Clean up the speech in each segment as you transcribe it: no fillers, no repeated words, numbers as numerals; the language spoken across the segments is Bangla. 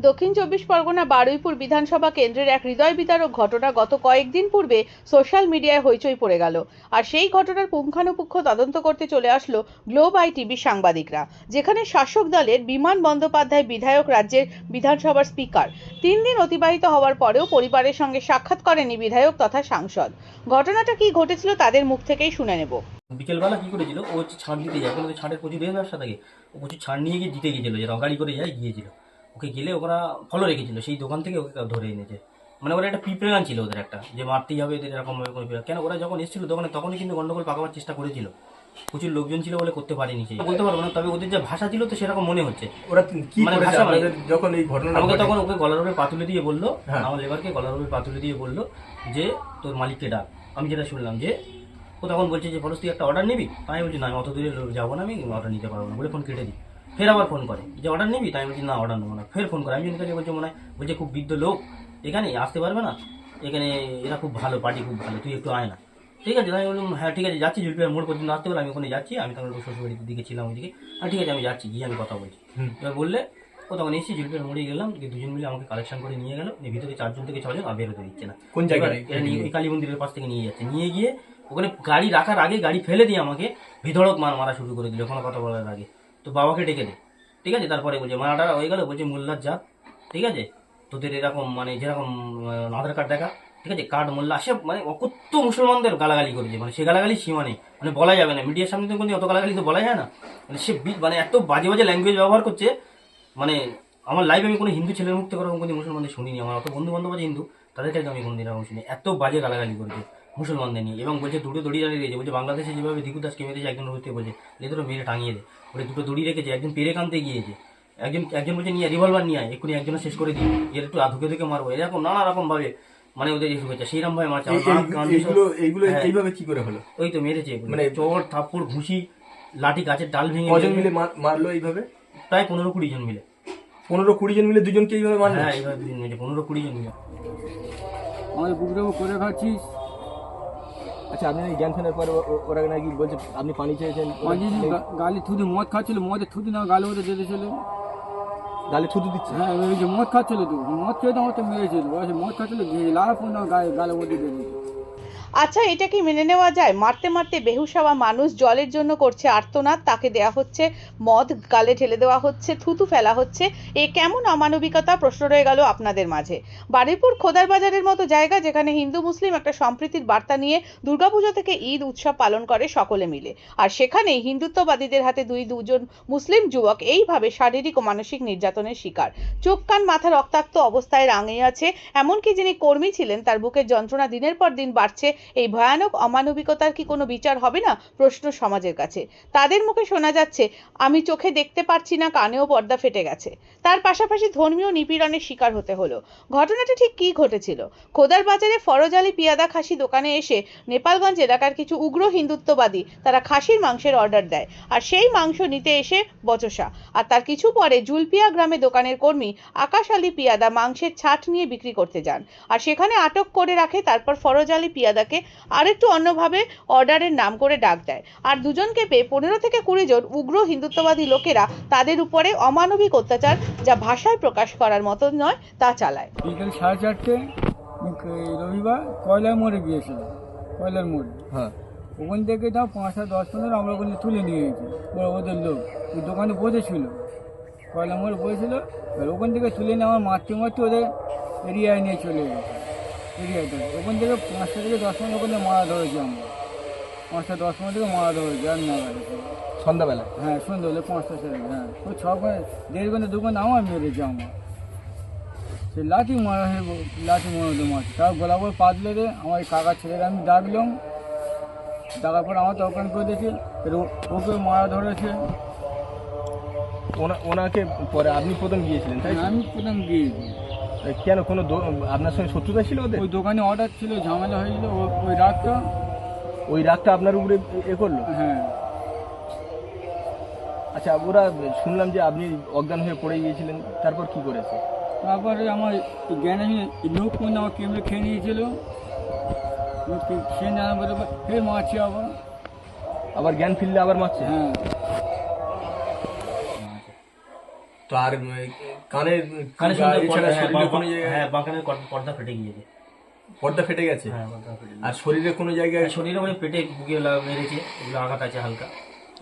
দক্ষিণ চব্বিশ পরগনা বারুইপুর বিধানসভা কেন্দ্রের এক হৃদয় বিদারক ঘটনা গত কয়েকদিন পূর্বে সোশ্যাল মিডিয়ায় হইচই পড়ে গেল। আর সেই ঘটনার পুঙ্খানুপুঙ্খ তদন্ত করতে চলে আসলো গ্লোব আইটিভির সাংবাদিকরা, যেখানে শাসক দলের বিমান বন্দ্যোপাধ্যায় বিধায়ক রাজ্যের বিধানসভার স্পিকার 3 দিন অতিবাহিত হওয়ার পরেও পরিবারের সঙ্গে সাক্ষাৎ করেনি বিধায়ক তথা সাংসদ। ঘটনাটা কি ঘটেছিল তাদের মুখ থেকেই শুনে নেব। বিকেলবেলা কি করেছিল, ও হচ্ছে ছাড় দিতে যায়, বলে ছাড়ের প্রচুর ব্যবসা থাকে, ও প্রচুর ছাড় নিয়ে গিয়ে দিতে গিয়েছিল, যে গাড়ি করে যায় গিয়েছিল, ওকে গেলে ওরা ফলো রেখেছিল, সেই দোকান থেকে ওকে ধরে এনেছে। মানে ওরা একটা প্রিপ্রেগান ছিল ওদের, একটা যে মারতেই হবে এদের এরকম কেন, ওরা যখন এসেছিল দোকানে তখনই কিন্তু গন্ডগোল পাকাবার চেষ্টা করেছিল, প্রচুর লোকজন ছিল বলে করতে পারেনি, সেই বলতে পারবো না, তবে ওদের যে ভাষা ছিল তো সেরকম মনে হচ্ছে। ওরা কি মানে করেছে ভাষা মানে যখন এই ঘটনা আমাকে তখন ওকে গলার উপরে পাতুলে দিয়ে বললো, হ্যাঁ। আমার লেবারকে গলার উপরে পাতুলে দিয়ে বললো যে তোর মালিককে ডাক। আমি যেটা শুনলাম যে ও তখন বলছে যে ফরজ তুই একটা অর্ডার নিবি, তাই বলছি না আমি অত দূরে যাবো না, আমি অর্ডার নিতে পারবো না বলে ফোন কেটে দিই। ফের আবার ফোন করে যে অর্ডার নিবি, তাই বলছি না অর্ডার নেবো না। ফের ফোন করে, আমি জন্য বলছি মনে হয় বলছে খুব বৃদ্ধ লোক এখানে আসতে পারবে না, এখানে এরা খুব ভালো, পার্টি খুব ভালো, তুই একটু আয় না। ঠিক আছে, আমি বললাম হ্যাঁ ঠিক আছে যাচ্ছি, জুলপিয়ার মোড় পর্যন্ত আসতে বলে আমি ওখানে যাচ্ছি, আমি তখন শ্বশুরবাড়ির দিকে ছিলাম ওইদিকে। আর ঠিক আছে আমি যাচ্ছি, গিয়ে আমি কথা বলছি। এবার বললে ও তখন এসেছি, জুলপিয়ার মোড়ে গেলাম, দুজন মিলে আমাকে কালেকশন করে নিয়ে গেল, ভিতরে 4 জন থেকে 6 জন আর বেরোতে দিচ্ছে না। কোন জায়গায়? এই কালী মন্দিরের পাশ থেকে নিয়ে যাচ্ছে, নিয়ে গিয়ে ওখানে গাড়ি রাখার আগে গাড়ি ফেলে দিয়ে আমাকে ভিতরক মারা শুরু করে দিল কোনো কথা বলার আগে। তো বাবাকে ডেকে দে, ঠিক আছে, তারপরে বলছে মারাটা হয়ে গেল, বলছে মোল্লার জাত, ঠিক আছে, তোদের এরকম মানে যেরকম আধার কার্ড দেখা, ঠিক আছে, কার্ড মোল্লা, সে মানে অকথ্য মুসলমানদের গালাগালি করেছে, মানে সে গালাগালি সীমা নেই, মানে বলা যাবে না, মিডিয়ার সামনে তো কোনো অত গালাগালি তো বলা যায় না, মানে সে মানে এত বাজে বাজে ল্যাঙ্গুয়েজ ব্যবহার করছে। মানে আমার লাইফে আমি কোনো হিন্দু ছেলের মুক্ত করা কোনো মুসলমানদের শুনিনি, আমার অত বন্ধু বান্ধব আছে হিন্দু, তাদের কাছে আমি কোনোদিন এরকম শুনি, এত বাজে গালাগালি করেছে মুসলমানদের নিয়ে। এবং বলছে দুটো দড়ি দাঁড়িয়ে দিয়েছে, বলছে বাংলাদেশে যেভাবে দিকু দাসকে মেরেছে একজন হতে বলছে এদেরও মেরে টাঙিয়ে দেয়, বলে দুটো দড়ি রেখেছে, একজন পেরে কানতে গিয়েছে, একজন বলছে নিয়ে রিভলভার নিয়ে আয়, এক্ষুনি একজনের শেষ করে দিই, এর একটু ধুকে ধুকে মারবো, এরকম নানা রকম ভাবে মানে ওদের ইস্যু হচ্ছে, সেইরকম ভাবে মারছে। এইগুলো এইভাবে কি করে হলো? ওই তো মেরেছে, মানে চোর থাপ্পড় ঘুষি লাঠি, গাছের ডাল ভেঙে। কজন মিলে মারলো এইভাবে? প্রায় 15-20 জন মিলে। 15-20 জন মিলে দুজনকে এইভাবে মারলো? হ্যাঁ এইভাবে দুজন মিলে 15-20 জন মিলে। আমাদের বুকটাও করে খাচ্ছিস। আচ্ছা, আপনি জ্ঞান ফেরার পরে ওরা নাকি বলছে আপনি পানি চেয়েছেন, গালি থুদি মদ খাচ্ছিল, মদের থুদি না গালে ওদের যেতেছিল, গালে থুতু দিচ্ছে। হ্যাঁ ওই যে মদ খাচ্ছিল, তো মদ খেয়ে তো আমার তো মেরেছিল, মদ খাচ্ছিল লাল ফোন গালে ওদের বেরিয়েছে। আচ্ছা, এটা কি মেনে নেওয়া যায়? মারতে মারতে বেহুশ হওয়া মানুষ জলের জন্য করছে আর্তনাদ, তাকে দেয়া হচ্ছে মদ, গালে ঢেলে দেওয়া হচ্ছে, থুতু ফেলা হচ্ছে, এ কেমন অমানবিকতা? প্রশ্ন রয়ে গেল আপনাদের মাঝে। বারুইপুর খোদার বাজারের মতো জায়গা, যেখানে হিন্দু মুসলিম একটা সম্প্রীতির বার্তা নিয়ে দুর্গাপুজো থেকে ঈদ উৎসব পালন করে সকলে মিলে, আর সেখানেই হিন্দুত্ববাদীদের হাতে দুজন মুসলিম যুবক এইভাবে শারীরিক ও মানসিক নির্যাতনের শিকার। চোখ কান মাথা রক্তাক্ত অবস্থায় রাঙিয়ে আছে, এমনকি যিনি কর্মী ছিলেন তার বুকের যন্ত্রণা দিনের পর দিন বাড়ছে। এই ভয়ানক অমানবিকতার কি কোনো বিচার হবে না? প্রশ্ন সমাজের কাছে। তাদের মুখে শোনা যাচ্ছে আমি চোখে দেখতে পারছি না, কানেও পর্দা ফেটে গেছে। তার পাশাপাশি ধর্মীয় নিপীড়নের শিকার হতে হলো। ঘটনাটা ঠিক কি ঘটেছিল? খোদার বাজারে ফরজ আলী পিয়াদা খাসি দোকানে এসে নেপালগঞ্জ এলাকার কিছু উগ্র হিন্দুত্ববাদী তারা খাসির মাংসের অর্ডার দেয়, আর সেই মাংস নিতে এসে বচসা। আর তার কিছু পরে জুলপিয়া গ্রামে দোকানের কর্মী আকাশ আলী পিয়াদা মাংসের ছাট নিয়ে বিক্রি করতে যান, আর সেখানে আটক করে রাখে। তারপর ফরজ আলী পিয়াদাকে আরেকটু অন্যভাবে অর্ডারের নাম করে ডাক দেয়, আর দুজনকে পেয়ে 15 থেকে 20 জন উগ্র হিন্দুত্ববাদী লোকেরা তাদের উপরে অমানবিক অত্যাচার, যা ভাষায় প্রকাশ করার মতো নয়, তা চালায়। বিকেল 4:30 রবিবার কয়লার মোড়ে গিয়েছিল, কয়লার মোড়ে। হ্যাঁ, ওখান থেকে তাও 5-10-15 আমরা ওখানে তুলে নিয়ে গেছি, ওদের লোক ওই দোকানে বসেছিল, কয়লার মোড়ে বসেছিল, এবার ওখান থেকে তুলে নিয়ে আমার মারতে মারতে ওদের এরিয়ায় নিয়ে চলে গেছে। এরিয়াটা ওখান থেকে 5টা থেকে 10 মিনিট ওখানে মারা ধরেছি আমরা, 5টা-10 মিনিট থেকে মারা ধরেছি, আর না সন্ধ্যাবেলা। হ্যাঁ সন্ধ্যাবেলা 5টা থেকে, হ্যাঁ ওই 1.5 ঘন্টা 2 ঘন্টা আমার মেরেছে আমার, সে লাঠি মারা হয়ে লাঠি মারতে মারছে, তার গলা করে পাতলে রে আমার কাকা ছেলেরা আমি ডাকলাম, ডাকার পর আমার তখন করে দিয়েছে, ওকে মারা ধরেছে। ওনাকে পরে আপনি প্রথম গিয়েছিলেন তাই? আমি প্রথম গিয়েছি। কেন, কোনো আপনার সঙ্গে শত্রুতা ছিল ওদের? ওই দোকানে অর্ডার ছিল, ঝামেলা হয়েছিল, ওই রাতটা আপনার উপরে করলো? হ্যাঁ। আচ্ছা, ওরা শুনলাম যে আপনি অজ্ঞান হয়ে পড়ে গিয়েছিলেন, তারপর কি করেছে? তারপরে আমার জ্ঞান লোক কোন আমার কেমনে খেয়ে নিয়েছিল, সে না বলে ফের মারছে, আবার জ্ঞান ফিরলে আবার মারছে? হ্যাঁ। তো আর কানের কানে শুনতে এছাড়া শরীরে কোনো জায়গায় হ্যাঁ বাঁকানের পর্দা ফেটে গিয়েছে। পর্দা ফেটে গেছে? হ্যাঁ পর্দা ফেটে গিয়েছে। আর শরীরে কোনো জায়গায়? শরীরে মানে পেটে বুকে মেরেছে, এগুলো আঘাত আছে হালকা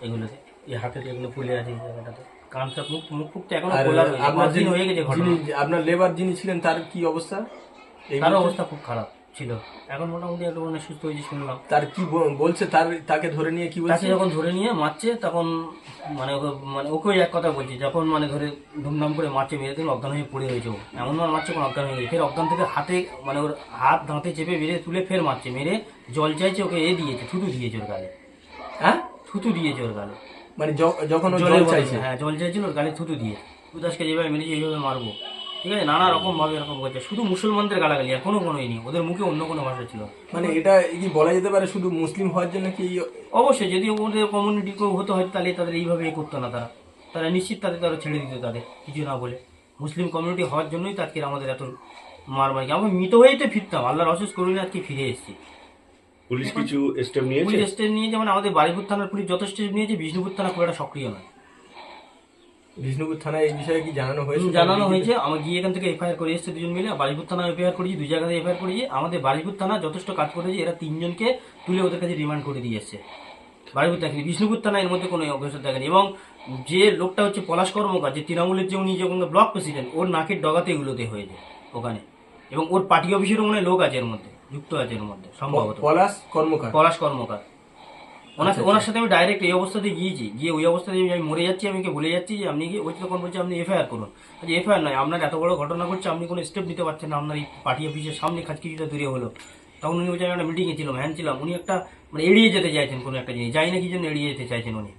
এগুলোতে, এই হাতে এগুলো ফুলে আছে এই জায়গাটাতে, কান সব মুখ মুখ ফুকতে এখনো আর খোলা রয়েছে, আপনার 5 দিন হয়ে গেছে ঘটনা। আপনার লেবার যিনি ছিলেন তার কি অবস্থা? এই তার মুহূর্তে? অবস্থা খুব খারাপ ছিল, এখন মোটামুটি একটু মানে সুস্থ হয়েছে শুনলাম। তার কি বলছে? তাকে ধরে নিয়ে কি তাকে বলছে? যখন ধরে নিয়ে মারছে তখন ওকে এক কথা বলছি, যখন মানে ধরে ধুমধাম করে মারছে, মেরে দিন অজ্ঞান হয়ে পড়ে রয়েছে, ও এমন মারছে কোন অজ্ঞান হয়ে গেছে, ফের অজ্ঞান থেকে হাতে মানে ওর হাত দাঁতে চেপে মেরে তুলে ফের মারছে, মেরে জল চাইছে, ওকে দিয়েছে, থুতু দিয়েছে ওর গালে। হ্যাঁ, থুতু দিয়েছে ওর গালে, মানে যখন ও জলের জল বদলে, চাইছে? হ্যাঁ জল চাইছিল ওর গালে থুতু দিয়ে, উদাসকে যেভাবে মেরেছে এইভাবে মারবো, ঠিক আছে, নানা রকম ভাবে এরকম করছে, শুধু মুসলমানদের গালাগালি, আর কোনো নেই, ওদের মুখে অন্য কোনো ভাষা ছিল না। মানে এটা কি বলা যেতে পারে শুধু মুসলিম হওয়ার জন্য কি? অবশ্যই যদি ওদের কমিউনিটি কেউ হতে হয় তাহলে তাদের এইভাবে করতো না, তারা নিশ্চিত তারা ছেড়ে দিত, তাদের কিছু না বলে। মুসলিম কমিউনিটি হওয়ার জন্যই তো আজকে আমাদের এত মারমারি, আমরা মৃত হয়েই তো ফিরতাম, আল্লাহর অশেষ করুন আজকে ফিরে এসেছি। পুলিশ কিছু স্টেপ নিয়েছে? পুলিশ স্টেপ নিয়েছে, মানে আমাদের বারুইপুর থানার পুলিশ যত স্টেপ নিয়েছে, বিষ্ণুপুর থানা খুব একটা সক্রিয় নয়। বিষ্ণুপুর থানায় এই বিষয়ে কি জানানো হয়েছে? জানানো হয়েছে, আমরা গিয়ে এখান থেকে এফআইআর করে এসেছে দুজন মিলে, বারুইপুর থানা এফআইআর করেছি, 2 জায়গাতে এফআইআর করেছি। আমাদের বারুইপুর থানা যথেষ্ট কাজ করেছে, এরা 3 জনকে তুলে ওদের কাছে রিমান্ড করে দিয়ে এসছে বারুইপুর থানা। বিষ্ণুপুর থানা এর মধ্যে কোনো অগ্রসর দেখেনি, এবং যে লোকটা হচ্ছে পলাশ কর্মকার, যে তৃণমূলের যে উনি যখন ব্লক প্রেসিডেন্ট, ওর নাকের ডগাতে এগুলোতে হয়েছে ওখানে, এবং ওর পার্টি অফিসেরও মনে হয় লোক আছে এর মধ্যে, যুক্ত আছে এর মধ্যে সম্ভবত, পলাশ কর্মকার। পলাশ কর্মকার। ওনার সাথে আমি ডাইরেক্ট এই অবস্থাতে গিয়েছি, গিয়ে ওই অবস্থাতে আমি মরে যাচ্ছি, আমি বলে যাচ্ছি যে আপনি কি, ওই তখন বলছে আপনি এফআইআর করুন। আচ্ছা এফআইআর নয়, আপনার এত বড় ঘটনা করছে, আপনি কোনো স্টেপ নিতে পারছেন না, আপনার এই পার্টি অফিসের সামনে কাজ কিছুটা দূরে হলো। তখন উনি বলছেন একটা মিটিংয়ে ছিলাম, হ্যান ছিলাম, উনি একটা মানে এড়িয়ে যেতে চাইছেন কোনো একটা জিনিস, যাই না কি জন্য এড়িয়ে যেতে চাইছেন উনি।